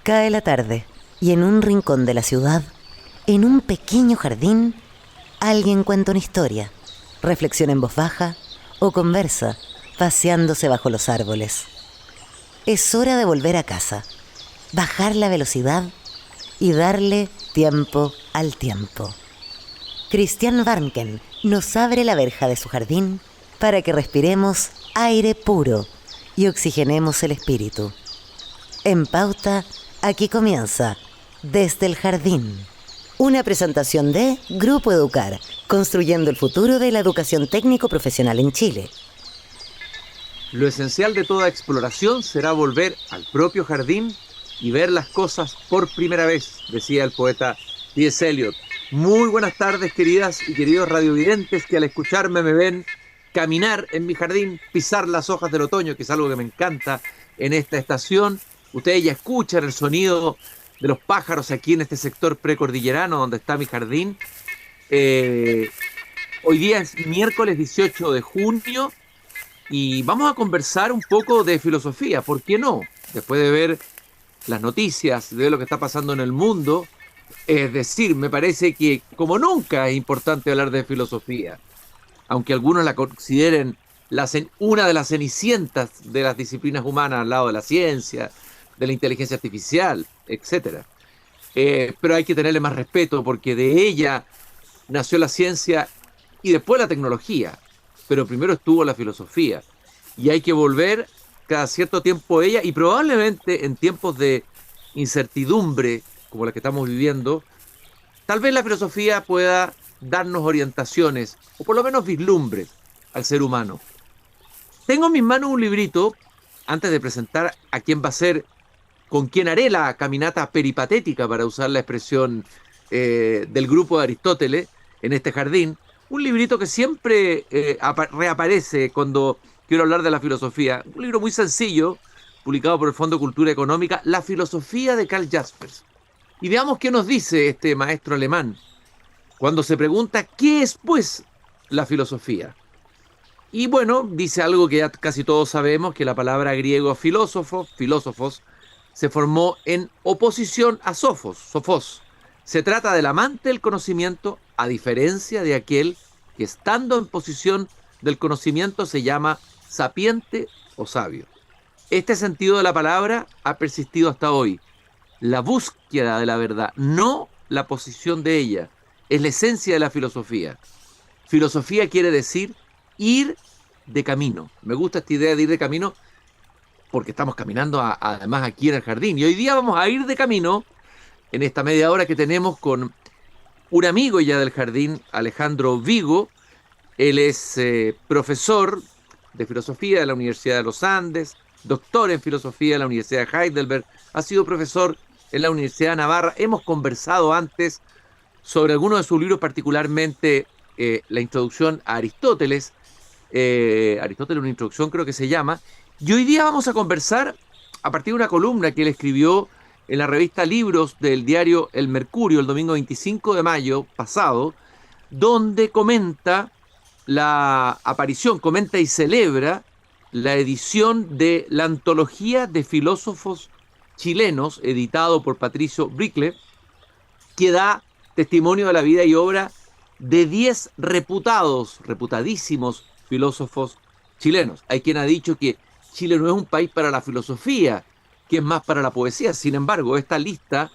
Cae la tarde y en un rincón de la ciudad, en un pequeño jardín, alguien cuenta una historia, reflexiona en voz baja o conversa, paseándose bajo los árboles. Es hora de volver a casa, bajar la velocidad y darle tiempo al tiempo. Christian Warnken nos abre la verja de su jardín para que respiremos aire puro y oxigenemos el espíritu. En Pauta, aquí comienza Desde el Jardín. Una presentación de Grupo Educar, construyendo el futuro de la educación técnico-profesional en Chile. Lo esencial de toda exploración será volver al propio jardín y ver las cosas por primera vez, decía el poeta T.S. Eliot. Muy buenas tardes, queridas y queridos radiovidentes que al escucharme me ven caminar en mi jardín, pisar las hojas del otoño, que es algo que me encanta en esta estación. Ustedes ya escuchan el sonido de los pájaros aquí en este sector precordillerano donde está mi jardín. Hoy día es miércoles 18 de junio y vamos a conversar un poco de filosofía. ¿Por qué no? Después de ver las noticias, de ver lo que está pasando en el mundo. Es decir, me parece que como nunca es importante hablar de filosofía, aunque algunos la consideren una de las cenicientas de las disciplinas humanas al lado de la ciencia, de la inteligencia artificial, etcétera. Pero hay que tenerle más respeto porque de ella nació la ciencia y después la tecnología, pero primero estuvo la filosofía y hay que volver cada cierto tiempo a ella y probablemente en tiempos de incertidumbre como la que estamos viviendo, tal vez la filosofía pueda darnos orientaciones o por lo menos vislumbres al ser humano. Tengo en mis manos un librito, antes de presentar a quién va a ser, con quién haré la caminata peripatética, para usar la expresión del grupo de Aristóteles, en este jardín. Un librito que siempre reaparece cuando quiero hablar de la filosofía. Un libro muy sencillo, publicado por el Fondo de Cultura Económica, La filosofía de Karl Jaspers. Y veamos qué nos dice este maestro alemán cuando se pregunta ¿qué es, pues, la filosofía? Y bueno, dice algo que ya casi todos sabemos, que la palabra griego filósofos, se formó en oposición a sofos. Se trata del amante del conocimiento, a diferencia de aquel que estando en posición del conocimiento se llama sapiente o sabio. Este sentido de la palabra ha persistido hasta hoy. La búsqueda de la verdad, no la posición de ella, es la esencia de la filosofía. Filosofía quiere decir ir de camino. Me gusta esta idea de ir de camino porque estamos caminando además aquí en el jardín. Y hoy día vamos a ir de camino en esta media hora que tenemos con un amigo ya del jardín, Alejandro Vigo. Él es profesor de filosofía de la Universidad de los Andes, doctor en filosofía de la Universidad de Heidelberg, ha sido profesor en la Universidad de Navarra. Hemos conversado antes sobre algunos de sus libros, particularmente la introducción a Aristóteles, una introducción creo que se llama, y hoy día vamos a conversar a partir de una columna que él escribió en la revista Libros del diario El Mercurio el domingo 25 de mayo pasado, donde comenta comenta y celebra la edición de la antología de filósofos chilenos, editado por Patricio Brickle, que da testimonio de la vida y obra de 10 reputadísimos filósofos chilenos. Hay quien ha dicho que Chile no es un país para la filosofía, que es más para la poesía. Sin embargo, esta lista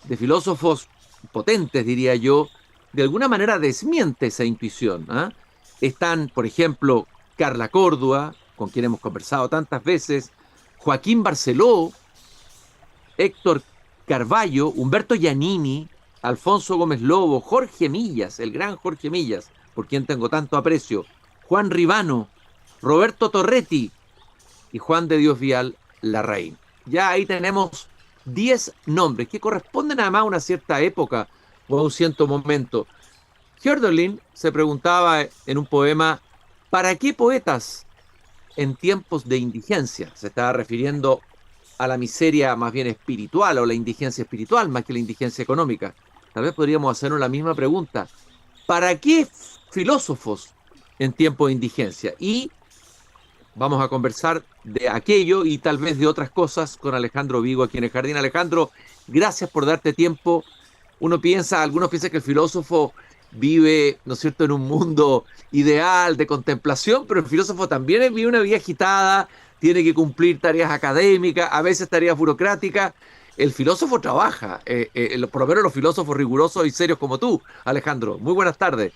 de filósofos potentes, diría yo, de alguna manera desmiente esa intuición, ¿eh? Están, por ejemplo, Carla Córdoba, con quien hemos conversado tantas veces, Joaquín Barceló, Héctor Carballo, Humberto Giannini, Alfonso Gómez Lobo, Jorge Millas, el gran Jorge Millas, por quien tengo tanto aprecio, Juan Ribano, Roberto Torretti y Juan de Dios Vial Larraín. Ya ahí tenemos 10 nombres que corresponden además a una cierta época o a un cierto momento. Hölderlin se preguntaba en un poema, ¿para qué poetas en tiempos de indigencia? Se estaba refiriendo a la miseria más bien espiritual o la indigencia espiritual más que la indigencia económica. Tal vez podríamos hacernos la misma pregunta. ¿Para qué filósofos en tiempos de indigencia? Y Vamos a conversar de aquello y tal vez de otras cosas con Alejandro Vigo aquí en el Jardín. Alejandro, gracias por darte tiempo. Algunos piensan que el filósofo vive, ¿no es cierto?, en un mundo ideal de contemplación, pero el filósofo también vive una vida agitada, tiene que cumplir tareas académicas, a veces tareas burocráticas. El filósofo trabaja, por lo menos los filósofos rigurosos y serios como tú, Alejandro. Muy buenas tardes.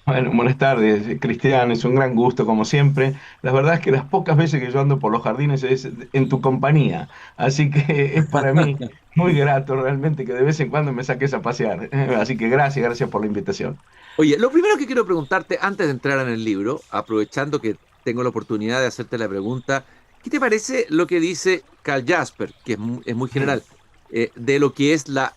Bueno, buenas tardes, Cristian. Es un gran gusto, como siempre. La verdad es que las pocas veces que yo ando por los jardines es en tu compañía. Así que es para mí muy grato realmente que de vez en cuando me saques a pasear. Así que gracias por la invitación. Oye, lo primero que quiero preguntarte antes de entrar en el libro, aprovechando que tengo la oportunidad de hacerte la pregunta, ¿qué te parece lo que dice Karl Jasper, que es muy general, de lo que es la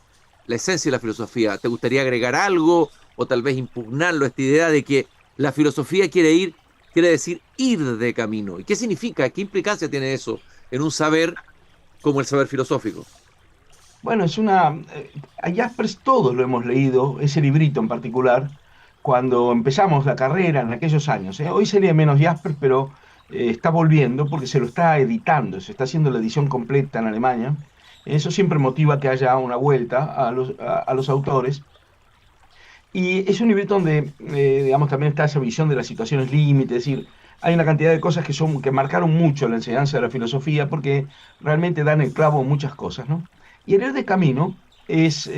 esencia de la filosofía? ¿Te gustaría agregar algo o tal vez impugnarlo, esta idea de que la filosofía quiere decir ir de camino? ¿Y qué significa? ¿Qué implicancia tiene eso en un saber como el saber filosófico? Bueno, a Jaspers todos lo hemos leído, ese librito en particular, cuando empezamos la carrera en aquellos años. Hoy sería menos Jaspers, pero está volviendo porque se lo está editando, se está haciendo la edición completa en Alemania. Eso siempre motiva que haya una vuelta a los autores. Y es un librito donde, digamos, también está esa visión de las situaciones límite, es decir, hay una cantidad de cosas que marcaron mucho la enseñanza de la filosofía porque realmente dan el clavo en muchas cosas, ¿no? Y el ir de camino es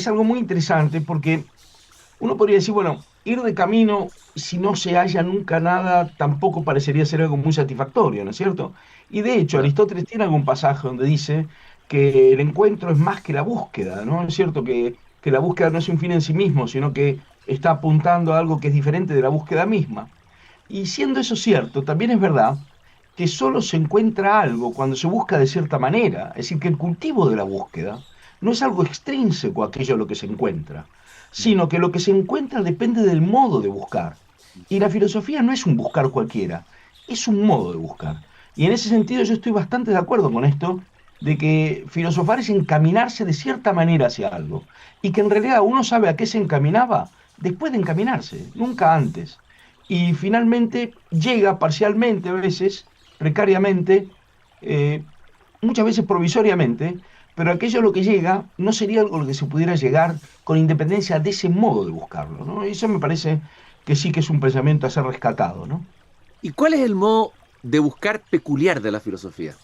algo muy interesante porque uno podría decir, bueno, ir de camino, si no se halla nunca nada, tampoco parecería ser algo muy satisfactorio, ¿no es cierto? Y de hecho, Claro. Aristóteles tiene algún pasaje donde dice que el encuentro es más que la búsqueda, ¿no? Es cierto que la búsqueda no es un fin en sí mismo, sino que está apuntando a algo que es diferente de la búsqueda misma. Y siendo eso cierto, también es verdad que solo se encuentra algo cuando se busca de cierta manera. Es decir, que el cultivo de la búsqueda no es algo extrínseco a aquello a lo que se encuentra, sino que lo que se encuentra depende del modo de buscar. Y la filosofía no es un buscar cualquiera, es un modo de buscar. Y en ese sentido yo estoy bastante de acuerdo con esto, de que filosofar es encaminarse de cierta manera hacia algo. Y que en realidad uno sabe a qué se encaminaba después de encaminarse, nunca antes. Y finalmente llega parcialmente a veces, precariamente, eh, muchas veces provisoriamente, pero aquello a lo que llega no sería algo a lo que se pudiera llegar con independencia de ese modo de buscarlo, ¿no? Y eso me parece que sí que es un pensamiento a ser rescatado, ¿no? ¿Y cuál es el modo de buscar peculiar de la filosofía?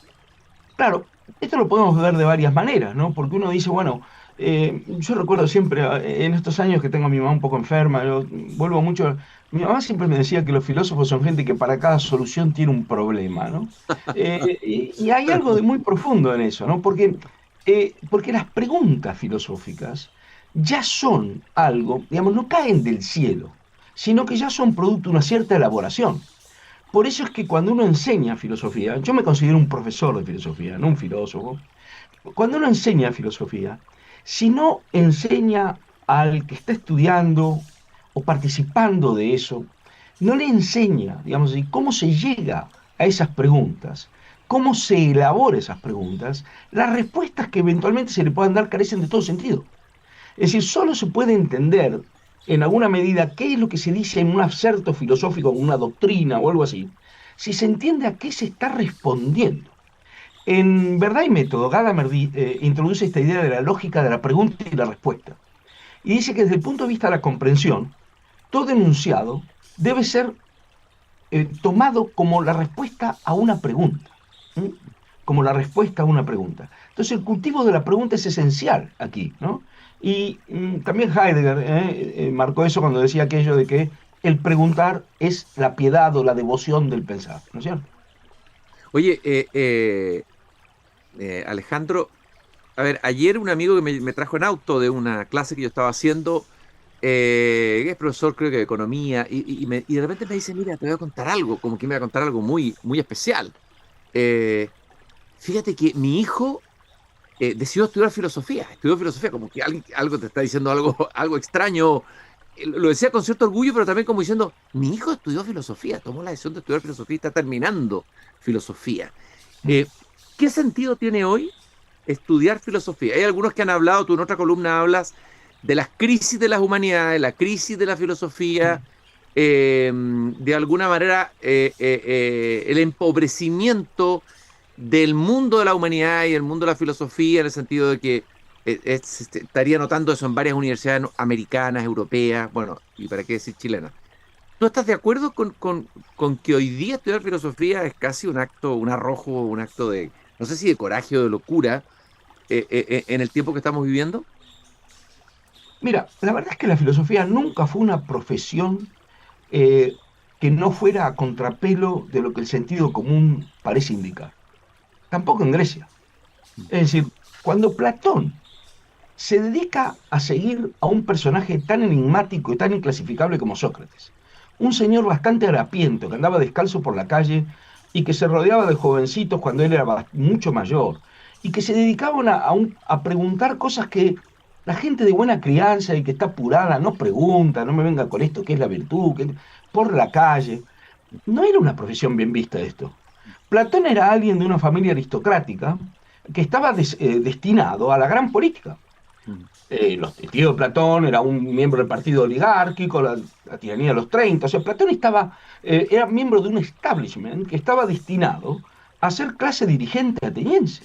Claro, esto lo podemos ver de varias maneras, ¿no? Porque uno dice, bueno, yo recuerdo siempre en estos años que tengo a mi mamá un poco enferma, yo vuelvo mucho. Mi mamá siempre me decía que los filósofos son gente que para cada solución tiene un problema, ¿no? Y hay algo de muy profundo en eso, ¿no? Porque las preguntas filosóficas ya son algo, digamos, no caen del cielo, sino que ya son producto de una cierta elaboración. Por eso es que cuando uno enseña filosofía, yo me considero un profesor de filosofía, no un filósofo, cuando uno enseña filosofía, si no enseña al que está estudiando o participando de eso, no le enseña, digamos así, cómo se llega a esas preguntas, cómo se elabora esas preguntas, las respuestas que eventualmente se le puedan dar carecen de todo sentido. Es decir, solo se puede entender en alguna medida qué es lo que se dice en un acerto filosófico, en una doctrina o algo así, si se entiende a qué se está respondiendo. En Verdad y Método, Gadamer introduce esta idea de la lógica de la pregunta y la respuesta. Y dice que desde el punto de vista de la comprensión, todo enunciado debe ser tomado como la respuesta a una pregunta. ¿Sí? Como la respuesta a una pregunta. Entonces el cultivo de la pregunta es esencial aquí, ¿no? Y también Heidegger marcó eso cuando decía aquello de que el preguntar es la piedad o la devoción del pensar, ¿no es cierto? Oye, Alejandro, a ver, ayer un amigo que me trajo en auto de una clase que yo estaba haciendo, que es profesor creo que de economía, y de repente me dice, mira, te voy a contar algo, como que me va a contar algo muy, muy especial. Eh, Fíjate que mi hijo decidió estudió filosofía, como que algo te está diciendo algo, algo extraño. Lo decía con cierto orgullo, pero también como diciendo, mi hijo estudió filosofía, tomó la decisión de estudiar filosofía y está terminando filosofía. Eh, ¿Qué sentido tiene hoy estudiar filosofía? Hay algunos que han hablado, tú en otra columna hablas de las crisis de las humanidades, la crisis de la filosofía. de alguna manera el empobrecimiento del mundo de la humanidad y el mundo de la filosofía, en el sentido de que estaría notando eso en varias universidades americanas, europeas, bueno, y para qué decir chilenas. ¿Tú estás de acuerdo con que hoy día estudiar filosofía es casi un acto, un arrojo, un acto de, no sé si de coraje o de locura, en el tiempo que estamos viviendo? Mira, la verdad es que la filosofía nunca fue una profesión eh, que no fuera a contrapelo de lo que el sentido común parece indicar. Tampoco en Grecia. Es decir, cuando Platón se dedica a seguir a un personaje tan enigmático y tan inclasificable como Sócrates, un señor bastante harapiento que andaba descalzo por la calle y que se rodeaba de jovencitos cuando él era mucho mayor y que se dedicaban a preguntar cosas que la gente de buena crianza y que está apurada no pregunta, no me venga con esto, qué es la virtud, por la calle. No era una profesión bien vista esto. Platón era alguien de una familia aristocrática que estaba destinado a la gran política. El tío de Platón era un miembro del partido oligárquico, la tiranía de los 30. O sea, Platón era miembro de un establishment que estaba destinado a ser clase dirigente ateniense.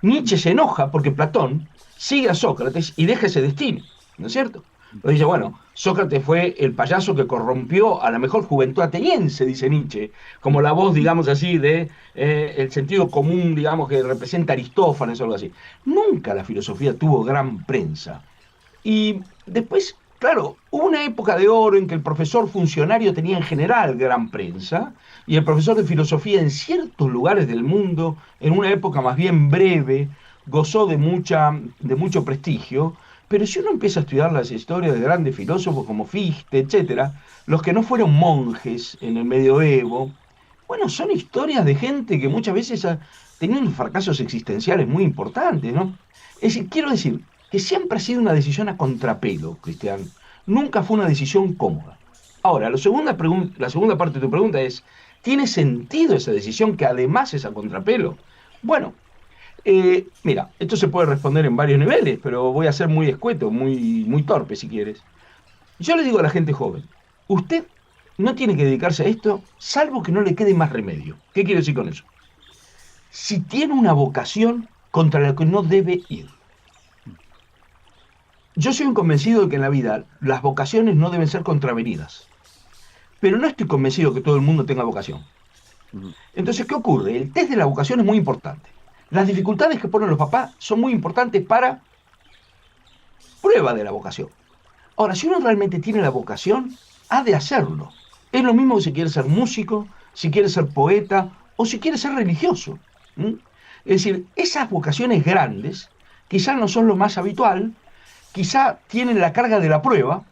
Nietzsche se enoja porque Platón sigue a Sócrates y deja ese destino, ¿no es cierto? Pero dice, bueno, Sócrates fue el payaso que corrompió a la mejor juventud ateniense, dice Nietzsche, como la voz, digamos así, de el sentido común, digamos, que representa Aristófanes o algo así. Nunca la filosofía tuvo gran prensa. Y después, claro, hubo una época de oro en que el profesor funcionario tenía en general gran prensa y el profesor de filosofía en ciertos lugares del mundo, en una época más bien breve, gozó de mucho prestigio. Pero si uno empieza a estudiar las historias de grandes filósofos como Fichte, etcétera, los que no fueron monjes en el medioevo, bueno, son historias de gente que muchas veces ha tenido unos fracasos existenciales muy importantes, ¿no? Es decir, quiero decir que siempre ha sido una decisión a contrapelo, Cristian. Nunca fue una decisión cómoda. Ahora, la segunda parte de tu pregunta es, ¿tiene sentido esa decisión que además es a contrapelo? Bueno, mira, esto se puede responder en varios niveles, pero voy a ser muy escueto, muy torpe si quieres. Yo le digo a la gente joven, usted no tiene que dedicarse a esto salvo que no le quede más remedio. ¿Qué quiero decir con eso? Si tiene una vocación contra la que no debe ir. Yo soy un convencido de que en la vida las vocaciones no deben ser contravenidas, pero no estoy convencido que todo el mundo tenga vocación. Entonces, ¿qué ocurre? El test de la vocación es muy importante. Las dificultades que ponen los papás son muy importantes para prueba de la vocación. Ahora, si uno realmente tiene la vocación, ha de hacerlo. Es lo mismo que si quiere ser músico, si quiere ser poeta o si quiere ser religioso. ¿Mm? Es decir, esas vocaciones grandes quizás no son lo más habitual, quizá tienen la carga de la prueba,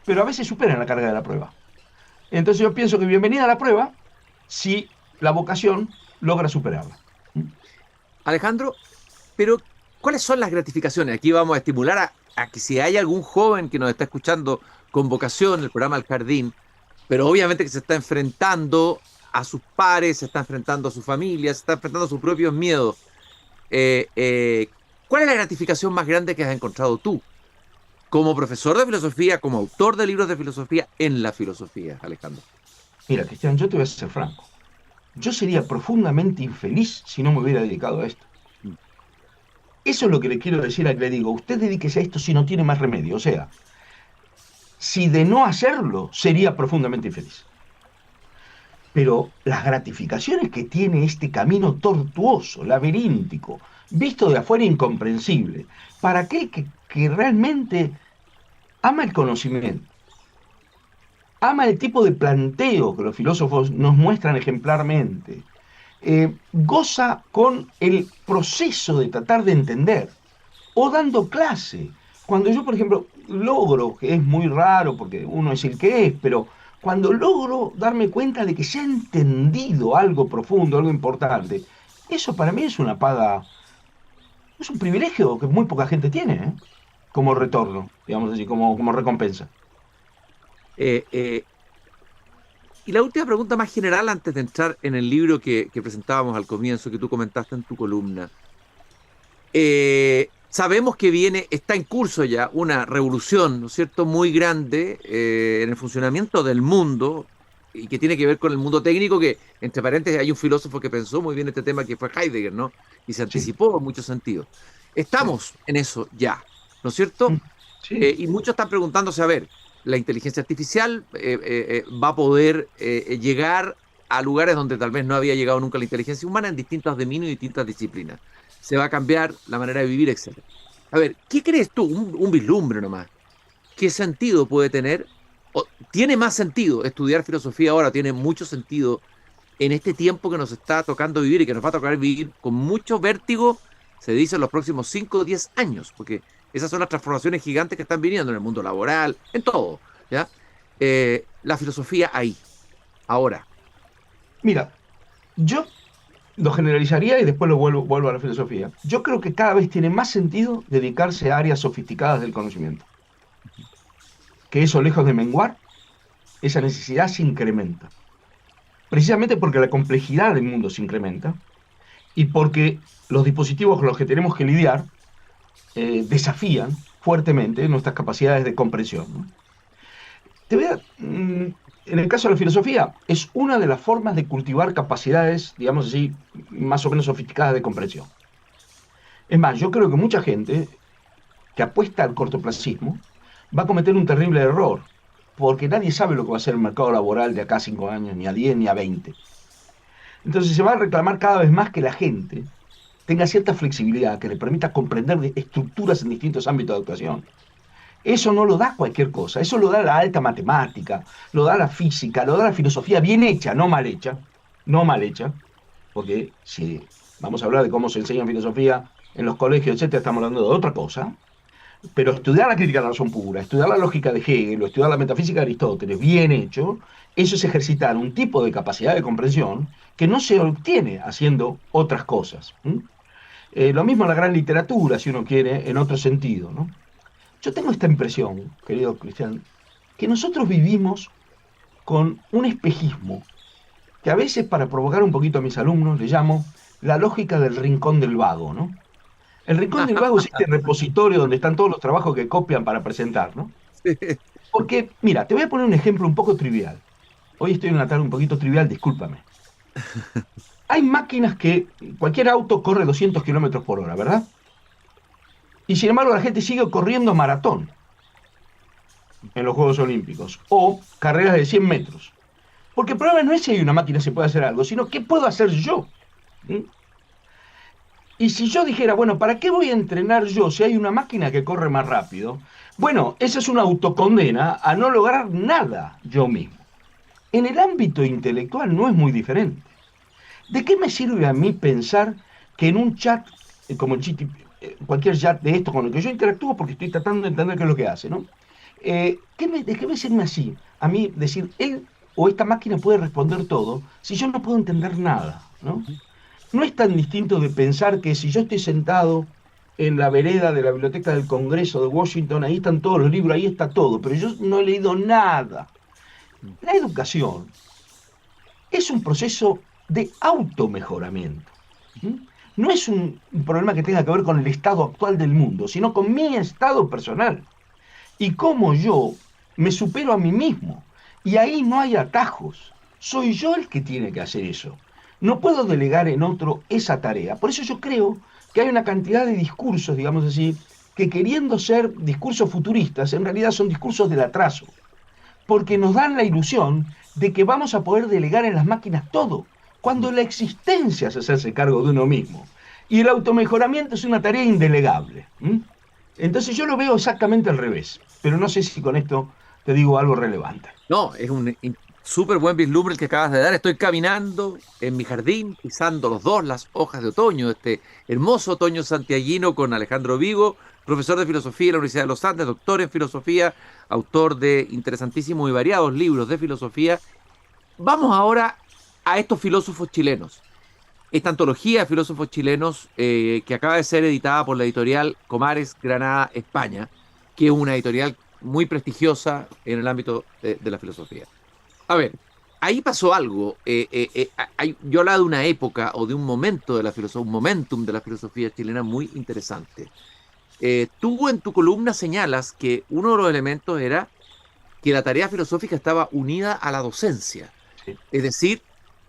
pero a veces superan la carga de la prueba. Entonces yo pienso que bienvenida a la prueba si la vocación logra superarla. ¿Mm? Alejandro, pero ¿cuáles son las gratificaciones? Aquí vamos a estimular a que si hay algún joven que nos está escuchando con vocación, el programa El Jardín, pero obviamente que se está enfrentando a sus pares, se está enfrentando a su familia, se está enfrentando a sus propios miedos. Eh, eh, ¿Cuál es la gratificación más grande que has encontrado tú como profesor de filosofía, como autor de libros de filosofía en la filosofía, Alejandro? Mira, Cristian, yo te voy a ser franco. Yo sería profundamente infeliz si no me hubiera dedicado a esto. Eso es lo que le quiero decir a que le digo, usted dedíquese a esto si no tiene más remedio. O sea, si de no hacerlo sería profundamente infeliz. Pero las gratificaciones que tiene este camino tortuoso, laberíntico, visto de afuera incomprensible, para aquel que realmente ama el conocimiento, ama el tipo de planteo que los filósofos nos muestran ejemplarmente, goza con el proceso de tratar de entender, o dando clase. Cuando yo, por ejemplo, logro, que es muy raro porque uno es el que es, pero cuando logro darme cuenta de que se ha entendido algo profundo, algo importante, eso para mí es una paga, es un privilegio que muy poca gente tiene, ¿eh? Como retorno, digamos así, como recompensa. Eh, eh, y la última pregunta más general antes de entrar en el libro que presentábamos al comienzo, que tú comentaste en tu columna. Sabemos que está en curso ya una revolución, ¿no es cierto?, muy grande en el funcionamiento del mundo y que tiene que ver con el mundo técnico, que, entre paréntesis, hay un filósofo que pensó muy bien este tema, que fue Heidegger, ¿no? Y se Sí, anticipó en muchos sentidos. sí. Estamos en eso ya, ¿no es cierto? Sí, Y muchos están preguntándose, a ver, ¿la inteligencia artificial va a poder llegar a lugares donde tal vez no había llegado nunca la inteligencia humana en distintos dominios y distintas disciplinas? Se va a cambiar la manera de vivir, etcétera. A ver, ¿qué crees tú? Un vislumbre nomás. ¿Qué sentido puede tener? ¿Tiene más sentido estudiar filosofía ahora? ¿Tiene mucho sentido en este tiempo que nos está tocando vivir y que nos va a tocar vivir con mucho vértigo, se dice, en los próximos 5 o 10 años? Porque esas son las transformaciones gigantes que están viniendo en el mundo laboral, en todo, ¿ya? La filosofía ahí, ahora. mira, yo lo generalizaría y después vuelvo a la filosofía. Yo creo que cada vez tiene más sentido dedicarse a áreas sofisticadas del conocimiento, que eso lejos de menguar, esa necesidad se incrementa, precisamente porque la complejidad del mundo se incrementa y porque los dispositivos con los que tenemos que lidiar desafían fuertemente nuestras capacidades de comprensión, ¿no? En el caso de la filosofía, es una de las formas de cultivar capacidades, digamos así, más o menos sofisticadas de comprensión. Es más, yo creo que mucha gente que apuesta al cortoplacismo va a cometer un terrible error, porque nadie sabe lo que va a ser el mercado laboral de acá a 5 años, ni a 10 ni a 20. Entonces se va a reclamar cada vez más que la gente tenga cierta flexibilidad que le permita comprender estructuras en distintos ámbitos de actuación. Eso no lo da cualquier cosa, eso lo da la alta matemática, lo da la física, lo da la filosofía bien hecha, no mal hecha, no mal hecha, porque si vamos a hablar de cómo se enseña filosofía en los colegios, etcétera, estamos hablando de otra cosa, pero estudiar la crítica de la razón pura, estudiar la lógica de Hegel o estudiar la metafísica de Aristóteles bien hecho, eso es ejercitar un tipo de capacidad de comprensión que no se obtiene haciendo otras cosas. Lo mismo en la gran literatura, si uno quiere, en otro sentido, ¿no? Yo tengo esta impresión, querido Cristian, que nosotros vivimos con un espejismo que a veces, para provocar un poquito a mis alumnos, le llamo la lógica del rincón del vago, ¿no? El rincón del vago es este repositorio donde están todos los trabajos que copian para presentar, ¿no? Porque, mira, te voy a poner un ejemplo un poco trivial. Hoy estoy en una tarde un poquito trivial, discúlpame. Hay máquinas que cualquier auto corre 200 kilómetros por hora, ¿verdad? Y sin embargo la gente sigue corriendo maratón en los Juegos Olímpicos o carreras de 100 metros. Porque el problema no es si hay una máquina se puede hacer algo, sino qué puedo hacer yo. ¿Mm? Y si yo dijera, bueno, ¿para qué voy a entrenar yo si hay una máquina que corre más rápido? Bueno, esa es una autocondena a no lograr nada yo mismo. En el ámbito intelectual no es muy diferente. ¿De qué me sirve a mí pensar que en un chat, como el GTP, cualquier chat de esto con el que yo interactúo, porque estoy tratando de entender qué es lo que hace, ¿no? ¿De qué me sirve así? A mí decir, él o esta máquina puede responder todo, si yo no puedo entender nada, ¿no? No es tan distinto de pensar que si yo estoy sentado en la vereda de la Biblioteca del Congreso de Washington, ahí están todos los libros, ahí está todo, pero yo no he leído nada. La educación es un proceso de automejoramiento. ¿Mm? No es un problema que tenga que ver con el estado actual del mundo, sino con mi estado personal y cómo yo me supero a mí mismo. Y ahí no hay atajos. Soy yo el que tiene que hacer eso. No puedo delegar en otro esa tarea. Por eso yo creo que hay una cantidad de discursos, digamos así, que queriendo ser discursos futuristas, en realidad son discursos del atraso, porque nos dan la ilusión de que vamos a poder delegar en las máquinas todo, cuando la existencia es hacerse cargo de uno mismo. Y el automejoramiento es una tarea indelegable. Entonces yo lo veo exactamente al revés, pero no sé si con esto te digo algo relevante. No, es un súper buen vislumbre el que acabas de dar. Estoy caminando en mi jardín, pisando los dos las hojas de otoño, este hermoso otoño santiaguino, con Alejandro Vigo, profesor de filosofía en la Universidad de los Andes, doctor en filosofía, autor de interesantísimos y variados libros de filosofía. Vamos ahora a estos filósofos chilenos. Esta antología de filósofos chilenos que acaba de ser editada por la editorial Comares Granada, España, que es una editorial muy prestigiosa en el ámbito de la filosofía. A ver, ahí pasó algo. Yo hablaba de una época o de un momento de la filosofía, un momentum de la filosofía chilena muy interesante. tú en tu columna señalas que uno de los elementos era que la tarea filosófica estaba unida a la docencia. Sí. Es decir,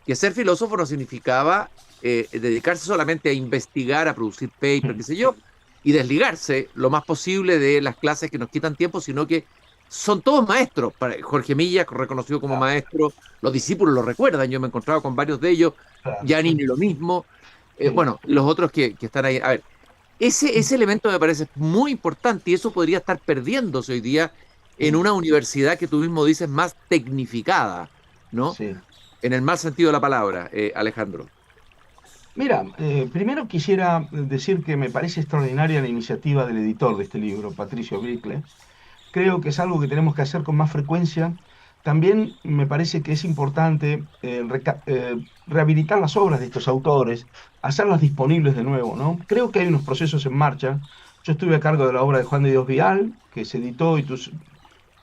que ser filósofo no significaba dedicarse solamente a investigar, a producir paper, qué sé yo, y desligarse lo más posible de las clases que nos quitan tiempo, sino que son todos maestros. Jorge Milla, reconocido como Claro, maestro, los discípulos lo recuerdan, yo me he encontrado con varios de ellos, claro. Giannini lo mismo, Sí. bueno, los otros que están ahí. A ver, ese elemento me parece muy importante y eso podría estar perdiéndose hoy día en una universidad que tú mismo dices más tecnificada, ¿no? Sí. En el mal sentido de la palabra, Alejandro. Mira, primero quisiera decir que me parece extraordinaria la iniciativa del editor de este libro, Patricio Brickle. Creo que es algo que tenemos que hacer con más frecuencia. También me parece que es importante rehabilitar las obras de estos autores, hacerlas disponibles de nuevo, ¿no? Creo que hay unos procesos en marcha. Yo estuve a cargo de la obra de Juan de Dios Vial, que se editó y tú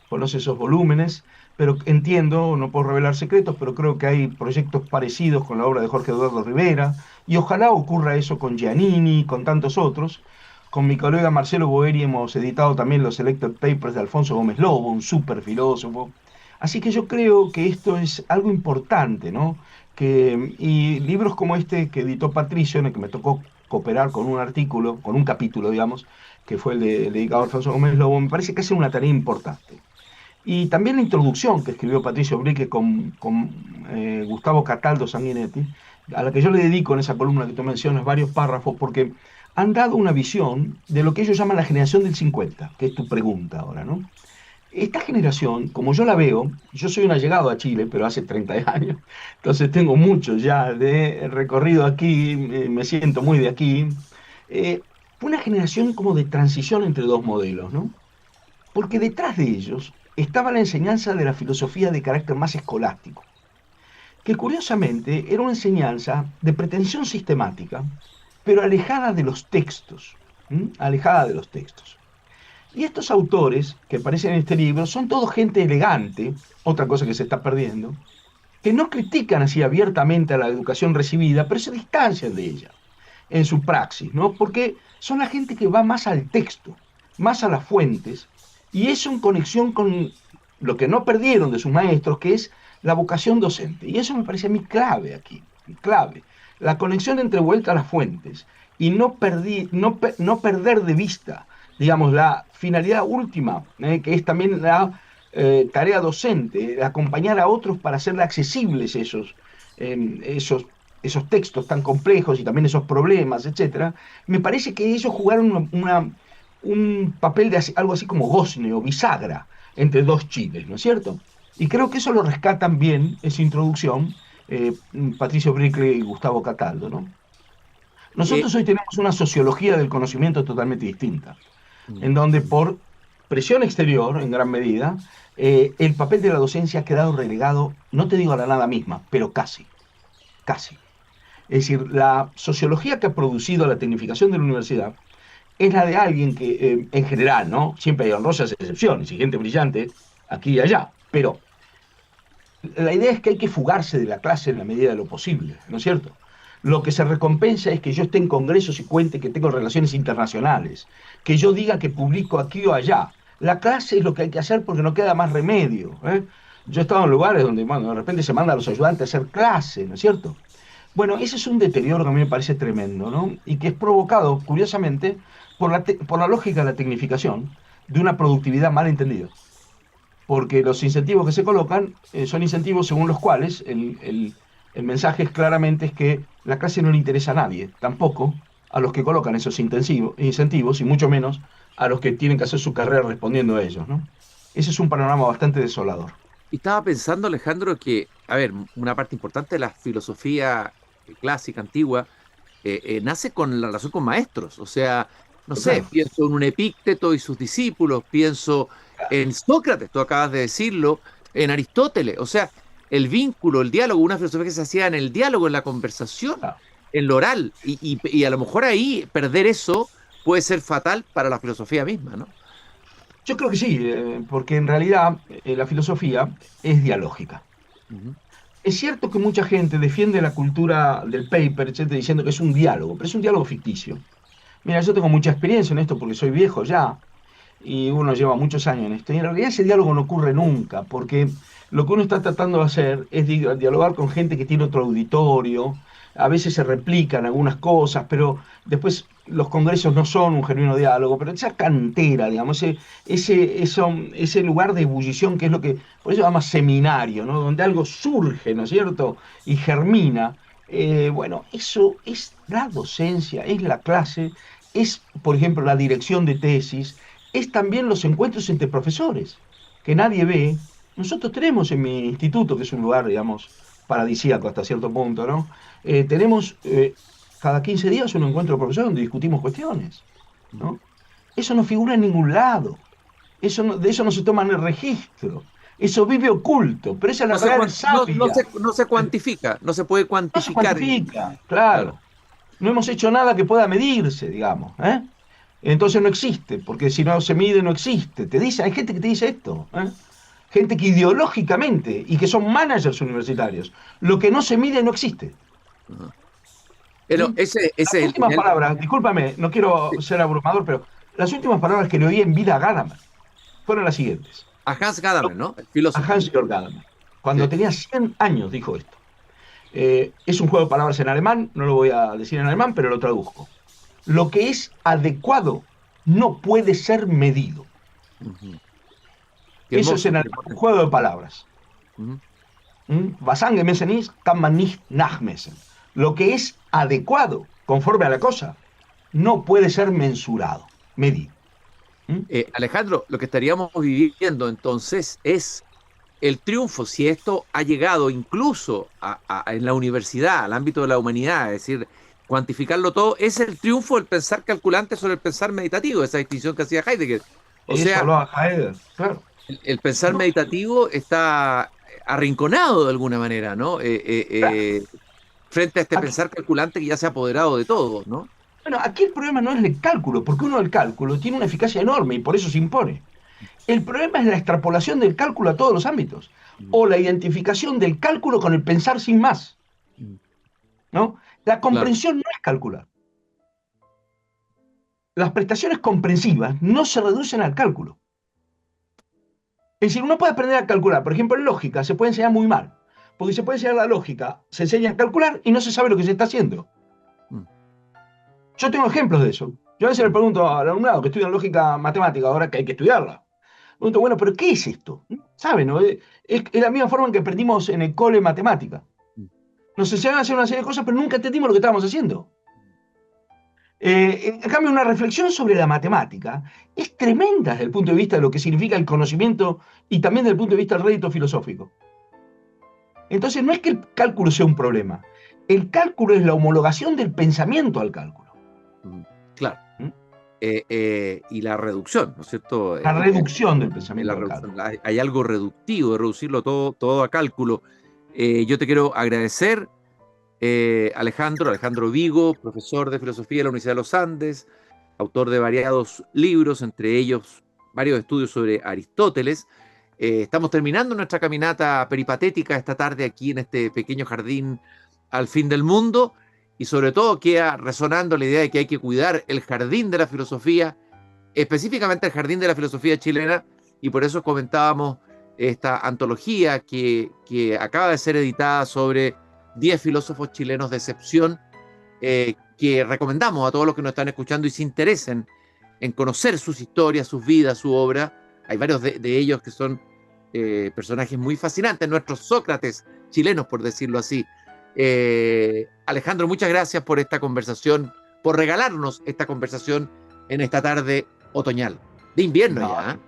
conoces esos volúmenes, pero entiendo, no puedo revelar secretos, pero creo que hay proyectos parecidos con la obra de Jorge Eduardo Rivera, y ojalá ocurra eso con Giannini, con tantos otros. Con mi colega Marcelo Boeri hemos editado también los Selected Papers de Alfonso Gómez Lobo, un súper filósofo. Así que yo creo que esto es algo importante, ¿no? Y libros como este que editó Patricio, en el que me tocó cooperar con un artículo, con un capítulo, digamos, que fue el dedicado a Alfonso Gómez Lobo, me parece que hacen una tarea importante. Y también la introducción que escribió Patricio Brique con Gustavo Cataldo Sanguinetti, a la que yo le dedico en esa columna que tú mencionas varios párrafos, porque han dado una visión de lo que ellos llaman la generación del 50, que es tu pregunta ahora, ¿no? Esta generación, como yo la veo, yo soy un allegado a Chile, pero hace 30 años, entonces tengo mucho ya de recorrido aquí, me siento muy de aquí. Fue una generación como de transición entre dos modelos, ¿no? Porque detrás de ellos estaba la enseñanza de la filosofía de carácter más escolástico, que curiosamente era una enseñanza de pretensión sistemática, pero alejada de los textos, ¿m? Alejada de los textos. Y estos autores que aparecen en este libro son todos gente elegante, otra cosa que se está perdiendo, que no critican así abiertamente a la educación recibida, pero se distancian de ella en su praxis, ¿no? Porque son la gente que va más al texto, más a las fuentes, y eso en conexión con lo que no perdieron de sus maestros, que es la vocación docente. Y eso me parece a mí clave aquí, clave. La conexión entre vuelta a las fuentes y no perder de vista, digamos, la finalidad última, que es también la tarea docente, de acompañar a otros para hacerle accesibles esos textos tan complejos y también esos problemas, etcétera. Me parece que ellos jugaron un papel de algo así como gozne o bisagra entre dos Chiles, ¿no es cierto? Y creo que eso lo rescatan bien, esa introducción, eh, Patricio Brickle y Gustavo Cataldo, ¿no? Eh, Nosotros hoy tenemos una sociología del conocimiento totalmente distinta, mm, en donde por presión exterior, en gran medida, el papel de la docencia ha quedado relegado, no te digo a la nada misma, pero casi, casi. Es decir, la sociología que ha producido la tecnificación de la universidad es la de alguien que, en general, ¿no? Siempre hay honrosas excepciones y gente brillante aquí y allá, pero la idea es que hay que fugarse de la clase en la medida de lo posible, ¿no es cierto? Lo que se recompensa es que yo esté en congresos y cuente que tengo relaciones internacionales, que yo diga que publico aquí o allá. La clase es lo que hay que hacer porque no queda más remedio, ¿eh? Yo he estado en lugares donde, bueno, de repente se manda a los ayudantes a hacer clase, ¿no es cierto? Bueno, ese es un deterioro que a mí me parece tremendo, ¿no? Y que es provocado, curiosamente, por la lógica de la tecnificación, de una productividad mal entendida. Porque los incentivos que se colocan son incentivos según los cuales el mensaje es claramente es que la clase no le interesa a nadie, tampoco a los que colocan esos incentivos y mucho menos a los que tienen que hacer su carrera respondiendo a ellos, ¿no? Ese es un panorama bastante desolador. y estaba pensando, Alejandro, que, a ver, una parte importante de la filosofía clásica, antigua, nace con la relación con maestros. O sea, no sé, Claro. pienso en un Epícteto y sus discípulos, pienso en Sócrates, tú acabas de decirlo, en Aristóteles. O sea, el vínculo, el diálogo, una filosofía que se hacía en el diálogo, en la conversación, Claro. en lo oral. Y a lo mejor ahí perder eso puede ser fatal para la filosofía misma, ¿no? Yo creo que sí, porque en realidad la filosofía es dialógica. Ujú. Es cierto que mucha gente defiende la cultura del paper, etcétera, diciendo que es un diálogo, pero es un diálogo ficticio. Mira, yo tengo mucha experiencia en esto porque soy viejo ya y uno lleva muchos años en esto. Y en realidad ese diálogo no ocurre nunca porque lo que uno está tratando de hacer es dialogar con gente que tiene otro auditorio. A veces se replican algunas cosas, pero después los congresos no son un genuino diálogo, pero esa cantera, digamos, ese lugar de ebullición que es lo que, por eso se llama seminario, ¿no? Donde algo surge, ¿no es cierto? Y germina. Bueno, eso es la docencia, es la clase, es, por ejemplo, la dirección de tesis, es también los encuentros entre profesores, que nadie ve. Nosotros tenemos en mi instituto, que es un lugar, digamos, paradisíaco hasta cierto punto, ¿no? Tenemos cada 15 días un encuentro de profesores donde discutimos cuestiones, ¿no? Eso no figura en ningún lado, de eso no se toma en el registro, eso vive oculto, pero esa es la real sabia. No se cuantifica, no se puede No se cuantificar. cuantifica, claro. No hemos hecho nada que pueda medirse, digamos, ¿eh? Entonces no existe, porque si no se mide no existe. Hay gente que te dice esto, ¿eh? Gente que ideológicamente y que son managers universitarios, lo que no se mide no existe. Pero Las últimas palabras, discúlpame, no quiero ser abrumador, pero las últimas palabras que le oí en vida a Gadamer fueron las siguientes. A Hans Gadamer, ¿no? El A filósofo. Hans-Georg Gadamer. Cuando Sí. tenía 100 años dijo esto. Es un juego de palabras en alemán, no lo voy a decir en alemán, pero lo traduzco. Lo que es adecuado no puede ser medido. Qué Eso es en hermoso. alemán, un juego de palabras. Ujú. Was angemessen ist, kann man nicht nachmessen. Lo que es adecuado, conforme a la cosa, no puede ser mensurado, medido. Alejandro, lo que estaríamos viviendo entonces es el triunfo, si esto ha llegado incluso en la universidad, al ámbito de la humanidad, es decir, cuantificarlo todo, es el triunfo del pensar calculante sobre el pensar meditativo, esa distinción que hacía Heidegger. O Eso sea, hablaba Heidegger, claro. el pensar meditativo está arrinconado de alguna manera, ¿no? Frente a este Aquí- pensar calculante que ya se ha apoderado de todos, ¿no? Bueno, aquí el problema no es el cálculo, porque uno del cálculo tiene una eficacia enorme y por eso se impone. El problema es la extrapolación del cálculo a todos los ámbitos, o la identificación del cálculo con el pensar sin más, ¿no? La comprensión no es calcular. Las prestaciones comprensivas no se reducen al cálculo. Es decir, uno puede aprender a calcular, por ejemplo, en lógica se puede enseñar muy mal, porque se puede enseñar la lógica, se enseña a calcular y no se sabe lo que se está haciendo. Yo tengo ejemplos de eso. Yo a veces le pregunto al alumnado que estudia lógica matemática, ahora que hay que estudiarla. Pregunto, bueno, pero ¿qué es esto? ¿Saben? ¿No? Es la misma forma en que aprendimos en el cole matemática. Nos enseñaron a hacer una serie de cosas, pero nunca entendimos lo que estábamos haciendo. En cambio, una reflexión sobre la matemática es tremenda desde el punto de vista de lo que significa el conocimiento y también desde el punto de vista del rédito filosófico. Entonces, no es que el cálculo sea un problema. El cálculo es la homologación del pensamiento al cálculo. Claro. Y la reducción, ¿no es cierto? La reducción del pensamiento al cálculo. Hay algo reductivo de reducirlo todo a cálculo. Yo te quiero agradecer, Alejandro Vigo, profesor de filosofía de la Universidad de los Andes, autor de variados libros, entre ellos varios estudios sobre Aristóteles. Estamos terminando nuestra caminata peripatética esta tarde aquí en este pequeño jardín al fin del mundo, y sobre todo queda resonando la idea de que hay que cuidar el jardín de la filosofía, específicamente el jardín de la filosofía chilena, y por eso comentábamos esta antología que acaba de ser editada sobre 10 filósofos chilenos de excepción, que recomendamos a todos los que nos están escuchando y se interesen en conocer sus historias, sus vidas, su obra. Hay varios de ellos que son personajes muy fascinantes, nuestros Sócrates chilenos, por decirlo así. Alejandro, muchas gracias por esta conversación, por regalarnos esta conversación en esta tarde otoñal, de invierno ya.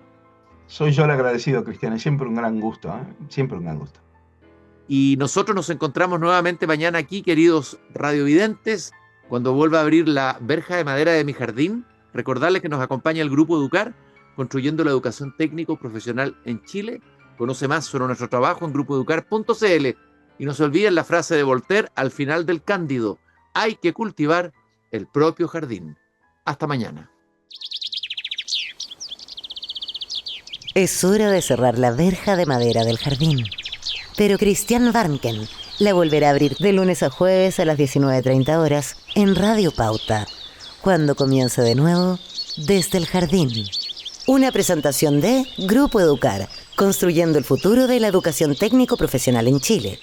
Soy yo el agradecido, Cristian, es siempre un gran gusto, ¿eh? Siempre un gran gusto. Y nosotros nos encontramos nuevamente mañana aquí, queridos radiovidentes, cuando vuelva a abrir la verja de madera de mi jardín. Recordarles que nos acompaña el Grupo Educar, construyendo la educación técnico profesional en Chile. Conoce más sobre nuestro trabajo en grupoeducar.cl. Y no se olviden la frase de Voltaire al final del Cándido: hay que cultivar el propio jardín. Hasta mañana. Es hora de cerrar la verja de madera del jardín. Pero Cristian Warnken la volverá a abrir de lunes a jueves a las 19:30 horas en Radio Pauta, cuando comience de nuevo desde el jardín. Una presentación de Grupo Educar, construyendo el futuro de la educación técnico-profesional en Chile.